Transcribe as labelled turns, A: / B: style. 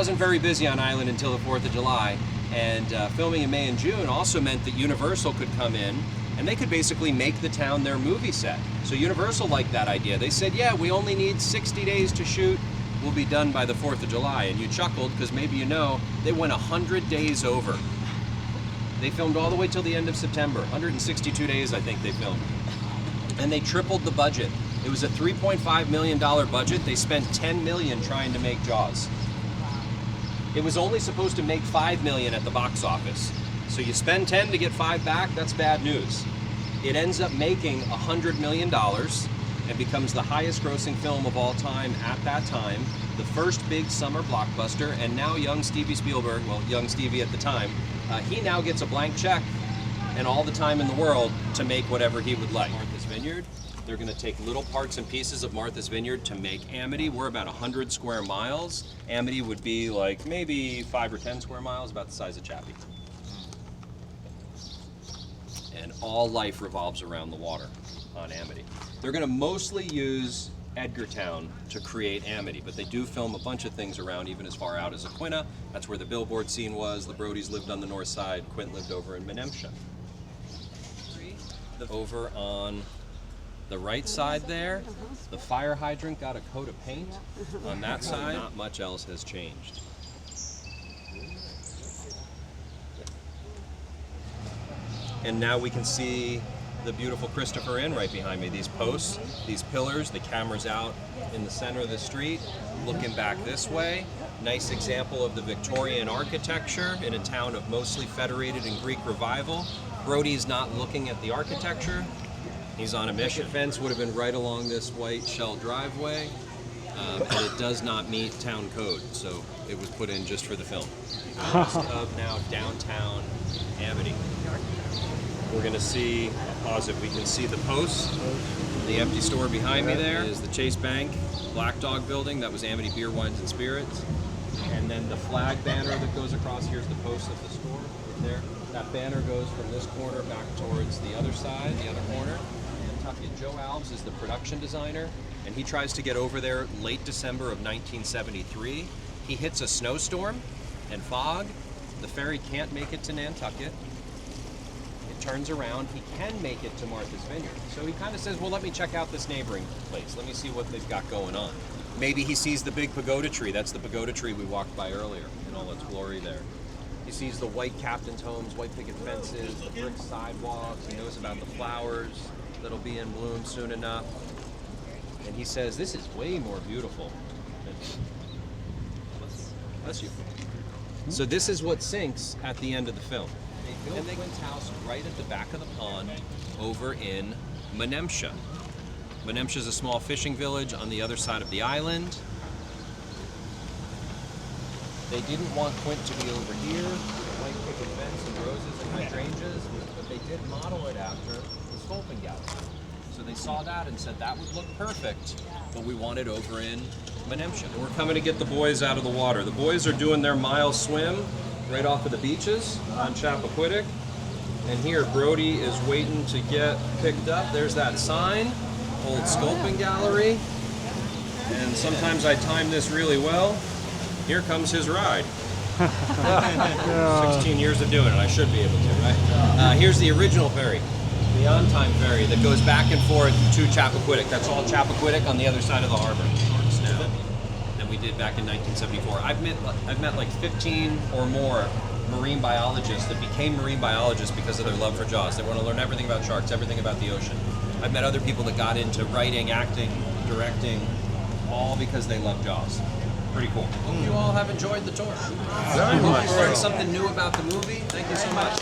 A: wasn't very busy on island until the 4th of July, and filming in May and June also meant that Universal could come in and they could basically make the town their movie set. So Universal liked that idea. They said, yeah, we only need 60 days to shoot. We'll be done by the 4th of July. And you chuckled because maybe you know, they went 100 days over. They filmed all the way till the end of September. 162 days, I think they filmed. And they tripled the budget. It was a $3.5 million budget. They spent $10 million trying to make Jaws. It was only supposed to make $5 million at the box office. So you spend 10 to get 5 back, that's bad news. It ends up making $100 million and becomes the highest grossing film of all time at that time, the first big summer blockbuster, and now young Steven Spielberg, well, young Stevie at the time, he now gets a blank check and all the time in the world to make whatever he would like. Martha's Vineyard, they're gonna take little parts and pieces of Martha's Vineyard to make Amity. We're about 100 square miles. Amity would be like maybe 5 or 10 square miles, about the size of Chappie. And all life revolves around the water on Amity. They're gonna mostly use Edgartown to create Amity, but they do film a bunch of things around, even as far out as Aquina. That's where the billboard scene was. The Brodies lived on the north side. Quint lived over in Menemsha. Over on the right side there, the fire hydrant got a coat of paint on that side. Not much else has changed. And now we can see the beautiful Christopher Inn right behind me. These posts, these pillars, the camera's out in the center of the street, looking back this way. Nice example of the Victorian architecture in a town of mostly Federated and Greek revival. Brody's not looking at the architecture. He's on a mission. The fence would have been right along this white shell driveway, and it does not meet town code, so it was put in just for the film. Of now downtown Amity. We're going to see, I'll pause it, we can see the posts. The empty store behind me there is the Chase Bank Black Dog building. That was Amity Beer, Wines, and Spirits. And then the flag banner that goes across, here's the post of the store right there. That banner goes from this corner back towards the other side, the other corner. Joe Alves is the production designer, and he tries to get over there late December of 1973. He hits a snowstorm and fog. The ferry can't make it to Nantucket. Turns around, he can make it to Martha's Vineyard. So he kind of says, well, let me check out this neighboring place. Let me see what they've got going on. Maybe he sees the big pagoda tree. That's the pagoda tree we walked by earlier in all its glory there. He sees the white captain's homes, white picket fences, the brick sidewalks. He knows about the flowers that'll be in bloom soon enough. And he says, this is way more beautiful. Bless you. So this is what sinks at the end of the film. They built Quint's house right at the back of the pond over in Menemsha. Menemsha is a small fishing village on the other side of the island. They didn't want Quint to be over here, white picket fence and roses and hydrangeas, but they did model it after the Sculpin Gallery. So they saw that and said that would look perfect, but we want it over in Menemsha. And we're coming to get the boys out of the water. The boys are doing their mile swim right off of the beaches on Chappaquiddick. And here, Brody is waiting to get picked up. There's that sign, Old Sculpin Gallery. And sometimes I time this really well. Here comes his ride. 16 years of doing it, I should be able to, right? Here's the original ferry, the on-time ferry that goes back and forth to Chappaquiddick. That's all Chappaquiddick on the other side of the harbor now. That we did back in 1974. I've met like 15 or more marine biologists that became marine biologists because of their love for Jaws. They want to learn everything about sharks, everything about the ocean. I've met other people that got into writing, acting, directing, all because they love Jaws. Pretty cool. Hope you all have enjoyed the tour.
B: Very much.
A: Learned something new about the movie. Thank you so much.